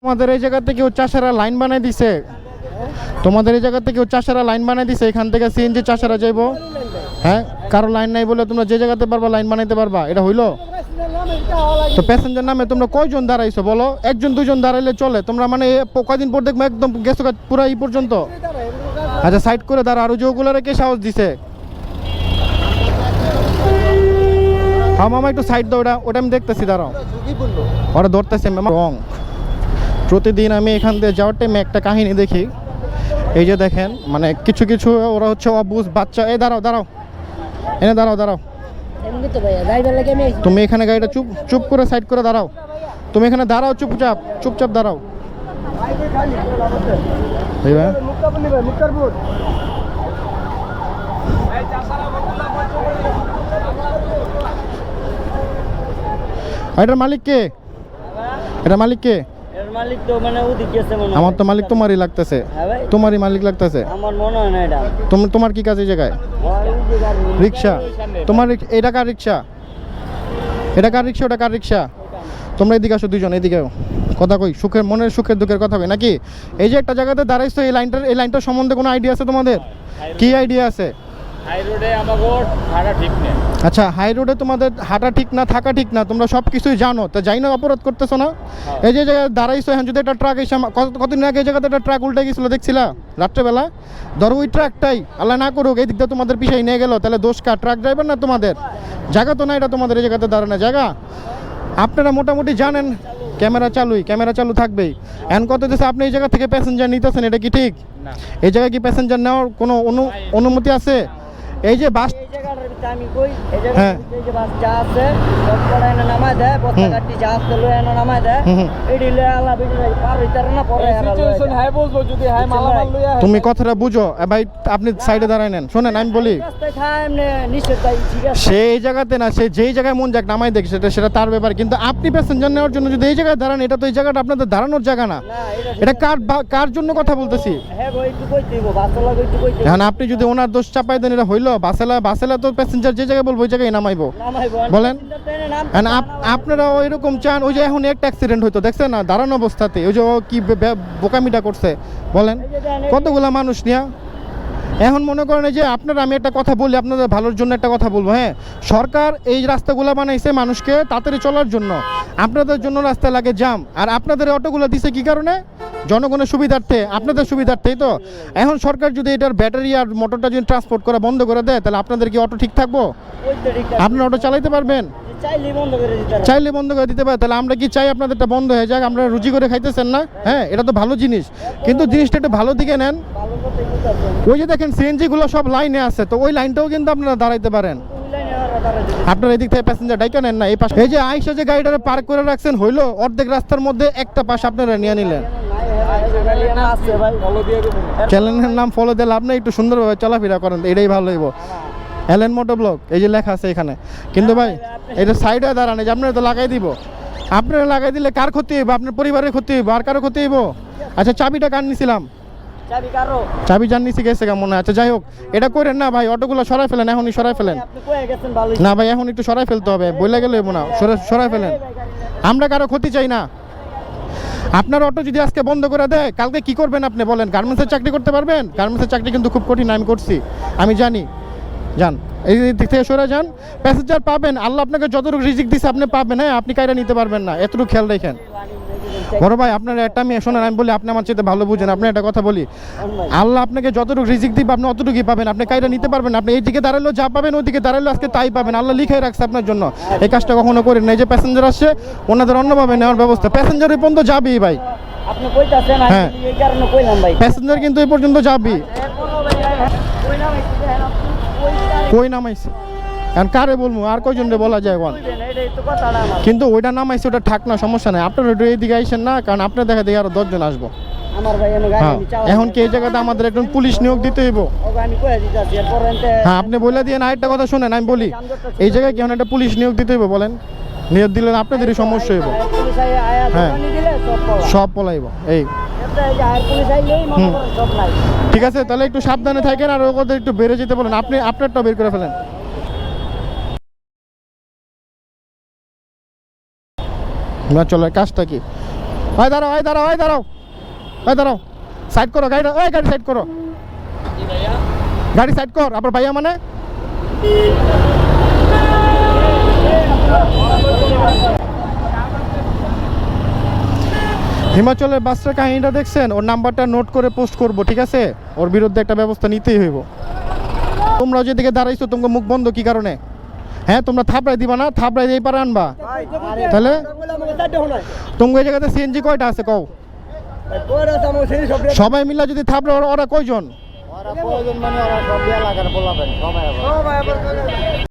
তোমাদের এই জায়গা থেকে চাষারা লাইন বানাই দিছে, তোমাদের এই জায়গা থেকে চাষারা লাইন বানাই দিছে, এখান থেকে সিএনজি চাষারা যাইবো। হ্যাঁ, কারো লাইন নাই বলে তোমরা যে জায়গাতে পারবা লাইন বানাইতে পারবা, এটা হইলো? তো প্যাসেঞ্জার নামে তোমরা কয়জন দাঁড়াইছো বলো? একজন দুজন দাঁড়াইলে চলে? তোমরা মানে কয়দিন পর দেখবো একদম গেছো পুরো এই পর্যন্ত। আচ্ছা সাইড করে দাঁড়া, আর ওগুলো রেখে সাহস দিছে। হ্যাঁ মামা একটু সাইড দাও, ওটা আমি দেখতেছি, দাঁড়াও ওরা ধরতেছে রং। প্রতিদিন আমি এখান দিয়ে যাওয়ার টাইমে একটা কাহিনী দেখি, এই যে দেখেন মানে কিছু কিছু ওরা হচ্ছে অবুঝ বাচ্চা। এই দাঁড়াও দাঁড়াও, এনে দাঁড়াও দাঁড়াও, তুমি এখানে গাড়িটা চুপ চুপ করে সাইড করে দাঁড়াও, তুমি এখানে দাঁড়াও, চুপচাপ চুপচাপ দাঁড়াও। এটার মালিক কে? এটা মালিক কে? মালিক তো মানে ওদিক গেছে মনে হয়। আমার তো মালিক তোমারই লাগতেছে, তোমারই মালিক লাগতেছে। আমার মনে হয় না এটা। তোমার কি কাজ এই জায়গায়? রিক্সা? তোমার এটা কার রিক্সা? এটা কার রিক্সা? ওটা কার রিক্সা? তোমরা এদিকে আসো দুজন, এদিকে কথা কই, সুখের মনের সুখের দুঃখের কথা কই নাকি? এই যে একটা জায়গাতে দাঁড়াইছো, এই লাইনটা সম্বন্ধে কোনো আইডিয়া আছে তোমাদের? কি আইডিয়া আছে? হাই রোডে আমাদের হাঁটা ঠিক নেই। আচ্ছা হাই রোডে তোমাদের হাঁটা ঠিক না, থাকা ঠিক না, তোমরা সব কিছুই জানো, তো যাই না অপরাধ করতেছো না? এই যে জায়গায় দাঁড়াইছো, এখন যদি একটা ট্রাক এসে কতদিন আগে এই জায়গাতে একটা ট্রাক উল্টে গেছিলো দেখছিলা রাত্রেবেলা? ধরো ওই ট্রাকটাই আল্লাহ না করুক এই দিকটা তোমাদের পিছিয়ে নিয়ে গেল, তাহলে দোষ কার? ট্রাক ড্রাইভার না তোমাদের? জায়গা তো না এটা তোমাদের এই জায়গাতে দাঁড়ানো জায়গা। আপনারা মোটামুটি জানেন ক্যামেরা চালু থাকবেই। এখন কত দিচ্ছে আপনি এই জায়গা থেকে প্যাসেঞ্জার নিতেছেন, এটা কি ঠিক? এই জায়গায় কি প্যাসেঞ্জার নেওয়ার কোনো অনুমতি আছে? এই যে বাস, এই জায়গাটার ভিতরে আমি কই, এই জায়গাটার ভিতরে এই যে বাস যা আছে সব পড়ায় না নামায় দেয়, বস্তা কাটি যা আছে লয়ে না নামায় দেয়, এডি লয়ে আলা বিজে পার হইতার না পরে আর সিচুয়েশন হাই বলবো যদি হাই মালামাল লইয়া। তুমি কথাটা বুঝো ভাই, আপনি সাইডে দাঁড়ায় নেন, শুনেন আমি বলি। রাস্তায় খায় এমনি নিষেধ তাই ঠিক আছে। সেই জায়গাতে না, সে যেই জায়গায় মন যাক নামাই দেখে সেটা তার ব্যাপার, কিন্তু আপনি প্যাসেঞ্জার নেওয়ার জন্য যদি এই জায়গায় দাঁড়ান, এটা তো এই জায়গাটা আপনাদের দাঁড়ানোর জায়গা না। এটা কার জন্য কথা বলতেছি? হ্যাঁ ভাই একটু কইতে দিব, বাসলা একটু কইতে। এখন আপনি যদি ওনার দোষ চাপাই দেন, এটা হইলো? বাসেলা তো প্যাসেঞ্জার যে জায়গায় বলবো ওই জায়গায় নামাইবো, বলেন? আপনারা ওইরকম চান? ওই যে এখন একটা অ্যাক্সিডেন্ট হইতো দেখছেন না দাঁড়ানো অবস্থাতে, ওই যে ও কি বোকামিটা করছে বলেন, কতগুলা মানুষ নিয়া। এখন মনে করেন যে আপনারা, আমি একটা কথা বলি আপনাদের ভালোর জন্য একটা কথা বলবো, হ্যাঁ সরকার এই রাস্তাগুলো বানাইছে মানুষকে তাড়াতাড়ি চলার জন্য, আপনাদের জন্য রাস্তা লাগে জাম, আর আপনাদের অটোগুলো দিছে কি কারণে? জনগণের সুবিধার্থে, আপনাদের সুবিধার্থেই তো। এখন সরকার যদি এটার ব্যাটারি আর মোটরটা যদি ট্রান্সপোর্ট করা বন্ধ করে দেয়, তাহলে আপনাদের কি অটো ঠিক থাকবো? আপনারা অটো চালাইতে পারবেন? চাইলে বন্ধ করে দিতে পারে। তাহলে আমরা কি চাই আপনাদেরটা বন্ধ হয়ে যাক? আমরা রুজি করে খাইতেছেন না? হ্যাঁ এটা তো ভালো জিনিস, কিন্তু জিনিসটা একটু ভালো দিকে নেন। ওই যে দেখেন সিএনজি গুলো সব লাইনে আছে, তো ওই লাইনটাও কিন্তু আপনারা দাঁড়াইতে পারেন। আপনারা এদিক থেকে প্যাসেঞ্জার ডাইকা নেন না, এই পাশে এই যে আইসা যে গাড়িটা পার্ক করে রাখছেন, হইলো অর্ধেক রাস্তার মধ্যে একটা পাশ আপনারা নিয়ে নিলেন। চ্যানেলের নাম ফলো দিয়ে লাভ নেই, একটু সুন্দরভাবে চলাফেরা করেন, এটাই ভালো হইব। এলএন মোটো ব্লগ এই যে লেখা আছে এখানে, কিন্তু ভাই এটা সাইডে দাঁড়ান, যে আপনারা তো লাগাই দিব। আপনারা লাগাই দিলে কার ক্ষতি হইব? আপনার পরিবারের ক্ষতি হইব, আর কারো ক্ষতি হইব? আচ্ছা চাবিটা কার নিছিলাম? চাবি জান নিছি গেছে কেমন? আচ্ছা যাই হোক, এটা করেন না ভাই, অটোগুলো সরাই ফেলেন, এখনই সরাই ফেলেন। না ভাই এখন একটু সরাই ফেলতে হবে, বইলা গেলে হইব না, সরাই ফেলেন। আমরা কারো ক্ষতি চাই না। আপনার অটো যদি আজকে বন্ধ করে দেয়, কালকে কি করবেন আপনি বলেন? গার্মেন্টসের চাকরি করতে পারবেন? গার্মেন্টসের চাকরি কিন্তু খুব কঠিন, আমি করছি, আমি জানি। যান এই দিক থেকে সরে যান, প্যাসেঞ্জার পাবেন, আল্লাহ আপনাকে যতটুকু রিজিক দিচ্ছে আপনি পাবেন, হ্যাঁ আপনি কাইরা নিতে পারবেন না, এতটুকু খেয়াল রাখেন। বড় ভাই আপনার একটা মেয়ে শোনেন, আমি বলি আপনি আমার চেয়ে ভালো বুঝেন, আপনি একটা কথা বলি, আল্লাহ আপনাকে যতটুকু রিজিক দিবে আপনি অতটুকুই পাবেন, আপনি কাইরা নিতে পারবেন। আপনি এই দিকে দাঁড়ালেও যা পাবেন, ওই দিকে দাঁড়ালেও আজকে তাই পাবেন, আল্লাহ লিখাই রাখছে আপনার জন্য। এই কাজটা কখনো করেন না। এই যে প্যাসেঞ্জার আসছে, ওনাদের অন্যভাবে নেওয়ার ব্যবস্থা, প্যাসেঞ্জার এই পর্যন্ত যাবেই ভাই। হ্যাঁ প্যাসেঞ্জার কিন্তু এই পর্যন্ত যাবি। কই নামাইছে এখন কারে বলবো, আর কয়জন রে বলা যায় এখন? কিন্তু ওইটা নামাইছে, ওটা ঠাক না, সমস্যা নাই। আপনারা একটু এইদিকে আইসেন না, কারণ আপনার দেখা দেখে আরো 10 জন আসবো। এখন কি এই জায়গাতে আমাদের একজন পুলিশ নিয়োগ দিতে হইব? হ্যাঁ আপনি বলে দিয়ে, আরেকটা কথা শোনেন আমি বলি, এই জায়গায় কেমন একটা পুলিশ নিয়োগ দিতে হইব বলেন? নিয়োগ দিলে আপনাদেরই সমস্যা হইব। হ্যাঁ সব পলাইব এই। ঠিক আছে তাহলে একটু সাবধানে থাকেন, আর ওদের একটু বেড়ে যেতে বলেন। আপনি আপনারটা বের করে ফেলেন। না চলো কাজটা কি ওই দাঁড়াও ওই দাঁড়াও ওই দাঁড়াও ওই দাঁড়াও সাইড করো গাড়ি ওই গাড়ি সাইড করো গাড়ি সাইড কর আবার ভাইয়া মানে হিমাচলের বাসটার কাহিনীটা দেখছেন ওর নাম্বারটা নোট করে পোস্ট করব ঠিক আছে ওর বিরুদ্ধে একটা ব্যবস্থা নিতেই হইব তোমরা যেদিকে দাঁড়াইছো তোমাকে মুখ বন্ধ কি কারণে হ্যাঁ তোমরা থাপড়াই দিবা না থাপড়াই দিয়ে পারে আনবা তাহলে তোমাকে এই জায়গাতে সিএনজি কয়টা আছে কও সবাই মিলে যদি থাপড়ে ওরা কয়জন ওরা প্রয়োজন মানে ওরা সব এলাকার বলাবেন সবাই